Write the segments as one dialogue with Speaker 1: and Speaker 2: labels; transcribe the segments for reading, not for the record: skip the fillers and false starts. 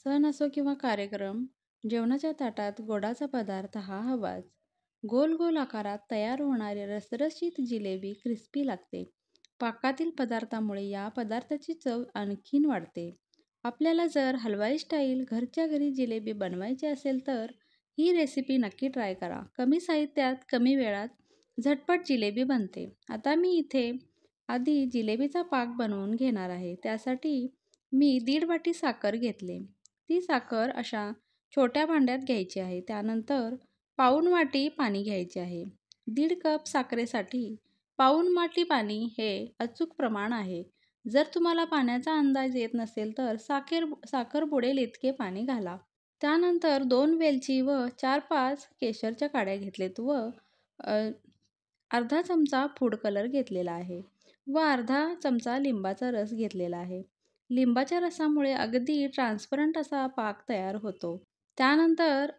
Speaker 1: सण असो किंवा कार्यक्रम, जेवणाच्या ताटात गोडाचा पदार्थ हा हवाच. गोल गोल आकारात तयार होणारी रसरशीत जिलेबी क्रिस्पी लागते. पाकातील पदार्थामुळे या पदार्थाची चव आणखीन वाढते. आपल्याला जर हलवाई स्टाईल घरच्या घरी जिलेबी बनवायची असेल तर ही रेसिपी नक्की ट्राय करा. कमी साहित्यात कमी वेळात झटपट जिलेबी बनते. आता मी इथे आधी जिलेबीचा पाक बनवून घेणार आहे. त्यासाठी मी 1.5 वाटी साखर घेतली. ती साखर अशा छोट्या भांड्यात घ्यायची आहे. त्यानंतर पाऊण वाटी पाणी घ्यायचे आहे. 1.5 कप साखरेसाठी पाऊण वाटी पाणी हे अचूक प्रमाण आहे. जर तुम्हाला पाण्याचा अंदाज येत नसेल तर साखर बुडेल इतके पाणी घाला. त्यानंतर 2 वेलची व 4-5 केशरच्या काड्या घेतलेत व अर्धा चमचा फूड कलर घेतलेला आहे व अर्धा चमचा लिंबाचा रस घेतलेला आहे. लिंबाच्या रसामुळे अगदी ट्रान्सपरंट असा पाक तयार होतो. त्यानंतर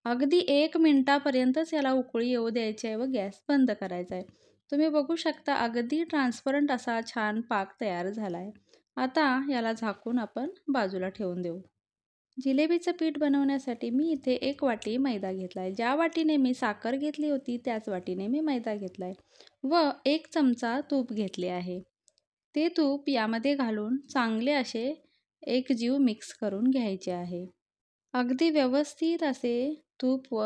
Speaker 1: अगदी 1 मिनिटापर्यंतच याला उकळी येऊ द्यायची आहे व गॅस बंद करायचा आहे. तुम्ही बघू शकता अगदी ट्रान्सपरंट असा छान पाक तयार झाला आहे. आता याला झाकून आपण बाजूला ठेवून देऊ. जिलेबीचं पीठ बनवण्यासाठी मी इथे 1 वाटी मैदा घेतला आहे. ज्या वाटीने मी साखर घेतली होती त्याच वाटीने मी मैदा घेतला आहे व 1 चमचा तूप घेतले आहे. ते तूप यामध्ये घालून चांगले असे एकजीव मिक्स करून घ्यायचे आहे. अगदी व्यवस्थित असे तूप व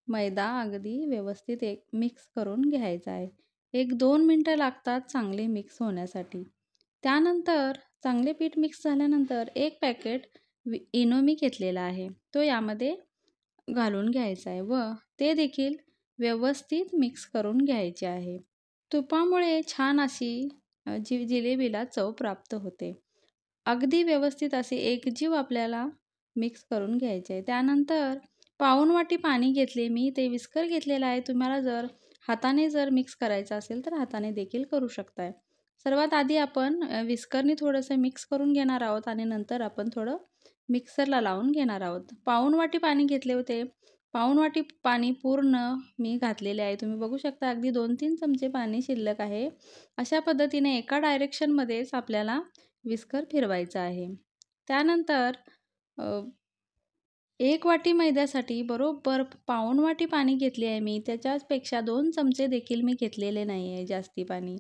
Speaker 1: मैदा अगदी व्यवस्थित मिक्स करून घ्यायचा आहे. 1-2 मिनटं लागतात चांगले मिक्स होण्यासाठी. त्यानंतर चांगले पीठ मिक्स झाल्यानंतर 1 पॅकेट इनो मी घेतलेला आहे. तो यामध्ये घालून घ्यायचा आहे व ते देखील व्यवस्थित मिक्स करून घ्यायचे आहे. तुपामुळे छान अशी जिलेबीला चव प्राप्त होते. अगदी व्यवस्थित असे एकजीव आपल्याला मिक्स करून घ्यायचे आहे. त्यानंतर पाऊण वाटी पाणी घेतले मी. ते विस्कर घेतलेलं आहे. तुम्हाला जर हाताने मिक्स करायचं असेल तर हाताने देखील करू शकताय. सर्वात आधी आपण विस्करने थोडंसं मिक्स करून घेणार आहोत आणि नंतर आपण थोडं मिक्सरला लावून घेणार आहोत. पाऊण वाटी पाणी घेतले होते. पाऊण वाटी पाणी पूर्ण मी घातलेले आहे. तुम्ही बघू शकता अगदी 2-3 चमचे पाणी शिल्लक आहे. अशा पद्धतीने एका डायरेक्शनमध्येच आपल्याला विस्कर फिरवायचं आहे. त्यानंतर 1 वाटी मैद्यासाठी बरोबर पाऊण वाटी पाणी घेतले आहे मी. त्याच्यापेक्षा 2 चमचे देखील मी घेतलेले नाही आहे जास्ती पाणी.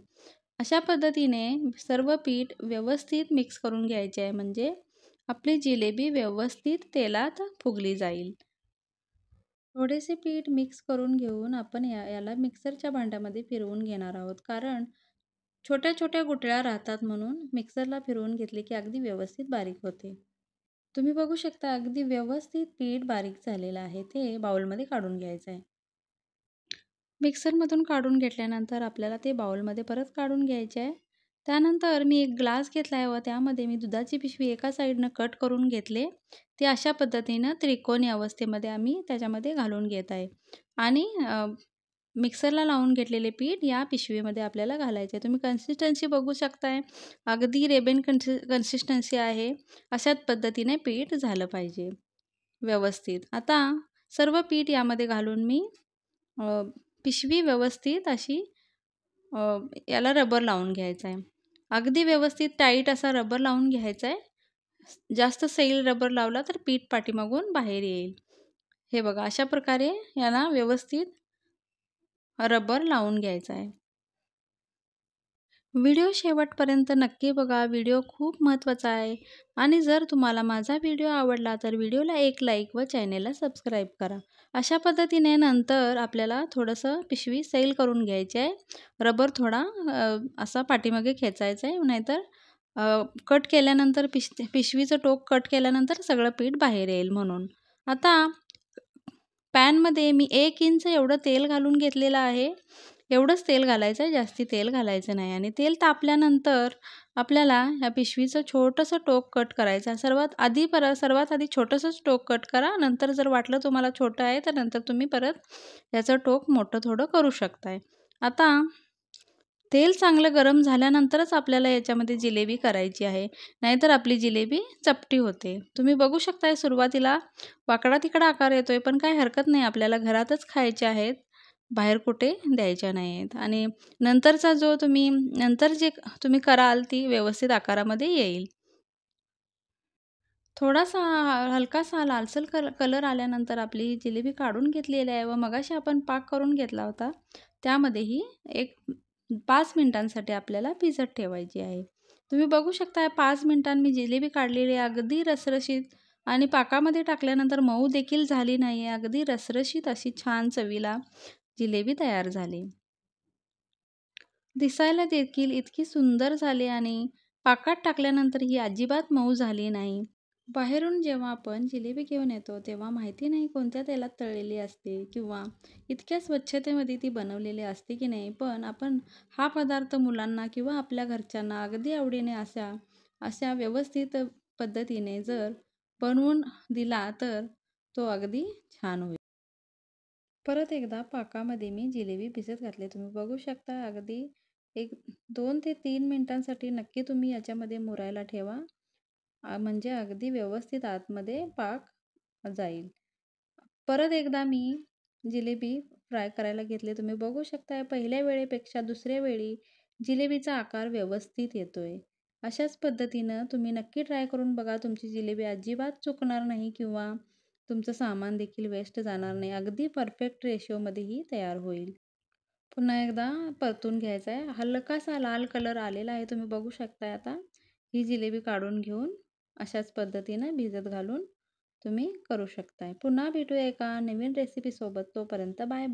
Speaker 1: अशा पद्धतीने सर्व पीठ व्यवस्थित मिक्स करून घ्यायचे आहे म्हणजे आपली जिलेबी व्यवस्थित तेलात फुगली जाईल. थोडेसे पीठ मिक्स करून घेऊन आपण याला मिक्सरच्या भांड्यामध्ये फिरवून घेणार आहोत. कारण छोट्या छोट्या गुठळ्या राहतात म्हणून मिक्सरला फिरवून घेतले की अगदी व्यवस्थित बारीक होते. तुम्ही बघू शकता अगदी व्यवस्थित पीठ बारीक झालेलं आहे. ते बाउलमध्ये काढून घ्यायचं आहे. मिक्सरमधून काढून घेतल्यानंतर आपल्याला ते बाउलमध्ये परत काढून घ्यायचे आहे. त्यानंतर मी 1 ग्लास घेतला आहे व त्यामध्ये मी दुधाची पिशवी एका साईडनं कट करून घेतले. ते अशा पद्धतीनं त्रिकोणी अवस्थेमध्ये आम्ही त्याच्यामध्ये घालून घेत आहे आणि मिक्सरला लावून घेतलेले पीठ या पिशवीमध्ये आपल्याला घालायचे आहे. तुम्ही कन्सिस्टन्सी बघू शकताय. अगदी रेबेन कन्सिस्टन्सी आहे. अशाच पद्धतीने पीठ झालं पाहिजे व्यवस्थित. आता सर्व पीठ यामध्ये घालून मी पिशवी व्यवस्थित अशी याला रबर लावून घ्यायचा आहे. अगदी व्यवस्थित टाईट असा रबर लावून घ्यायचा आहे. जास्त सैल रबर लावला तर पीठ पाठीमागून बाहेर येईल. हे बघा अशा प्रकारे याला व्यवस्थित रबर लावून घ्यायचा आहे. व्हिडिओ शेवटपर्यंत नक्की बघा. व्हिडिओ खूप महत्त्वाचा आहे आणि जर तुम्हाला माझा व्हिडिओ आवडला तर व्हिडिओला एक लाईक व चॅनेलला सबस्क्राईब करा. अशा पद्धतीने नंतर आपल्याला थोडंसं पिशवी सैल करून घ्यायची आहे. रबर थोडा असा पाठीमागे खेचायचा आहे नाहीतर कट केल्यानंतर पिशवीचं टोक कट केल्यानंतर सगळं पीठ बाहेर येईल म्हणून. आता पॅनमध्ये मी 1 इंच एवढं तेल घालून घेतलेलं आहे. एवढंच तेल घालायचं आहे, जास्ती तेल घालायचं नाही आणि तेल तापल्यानंतर आपल्याला या पिशवीचं छोटंसं टोक कट करायचं आहे. सर्वात आधी छोटंसंच टोक कट करा. नंतर जर वाटलं तुम्हाला छोटं आहे तर नंतर तुम्ही परत याचं टोक मोठं थोडं करू शकताय. आता तेल चांगलं गरम झाल्यानंतरच आपल्याला याच्यामध्ये जिलेबी करायची आहे. नाहीतर आपली जिलेबी चपटी होते. तुम्ही बघू शकताय सुरुवातीला वाकडा तिकडा आकार येतोय पण काही हरकत नाही. आपल्याला घरातच खायचे आहेत. बाहेर कुठे द्यायच्या नाही आहेत आणि नंतर जे तुम्ही कराल ती व्यवस्थित आकारामध्ये येईल. थोडासा हलकासा लालसर कलर आल्यानंतर आपली ही जिलेबी काढून घेतलेली आहे व मगाशी आपण पाक करून घेतला होता, त्यामध्येही एक 5 मिनिटांसाठी आपल्याला भिजत ठेवायची आहे. तुम्ही बघू शकता 5 मिनिटांनी मी जिलेबी काढलेली आहे. अगदी रसरशीत आणि पाकामध्ये टाकल्यानंतर मऊ देखील झाली नाही आहे. अगदी रसरशीत अशी छान चवीला जिलेबी तयार झाली. दिसायला देखील इतकी सुंदर झाली आणि पाकात टाकल्यानंतर ही अजिबात मऊ झाली नाही. बाहेरून जेव्हा आपण जिलेबी घेऊन येतो तेव्हा माहिती नाही कोणत्या तेलात तळलेली असते किंवा इतक्या स्वच्छतेमध्ये ती बनवलेली असते की नाही. पण आपण हा पदार्थ मुलांना किंवा आपल्या घरच्यांना अगदी आवडीने अशा अशा व्यवस्थित पद्धतीने जर बनवून दिला तर तो अगदी छान होईल. परत एकदा पाकामध्ये मी जिलेबी भिजत घातली. तुम्ही बघू शकता अगदी एक 2 ते 3 मिनिटांसाठी नक्की तुम्ही याच्यामध्ये मुरायला ठेवा. म्हणजे अगदी व्यवस्थित आतमध्ये पाक जाईल. परत एकदा मी जिलेबी फ्राय करायला घेतली. तुम्ही बघू शकता पहिल्या वेळेपेक्षा दुसऱ्या वेळी जिलेबीचा आकार व्यवस्थित येतोय. अशाच पद्धतीनं तुम्ही नक्की ट्राय करून बघा. तुमची जिलेबी अजिबात चुकणार नाही किंवा तुमचं सामान देखील वेस्ट जाणार नाही. अगदी परफेक्ट रेशोमध्ये ही तयार होईल. पुन्हा एकदा परतून घ्यायचा आहे. हलकासा लाल कलर आलेला आहे. तुम्ही बघू शकता आता. ही जिलेबी काढून घेऊन अशाच पद्धतीनं भिजत घालून तुम्ही करू शकताय. पुन्हा भेटूया एका नवीन रेसिपीसोबत. तोपर्यंत बाय बाय.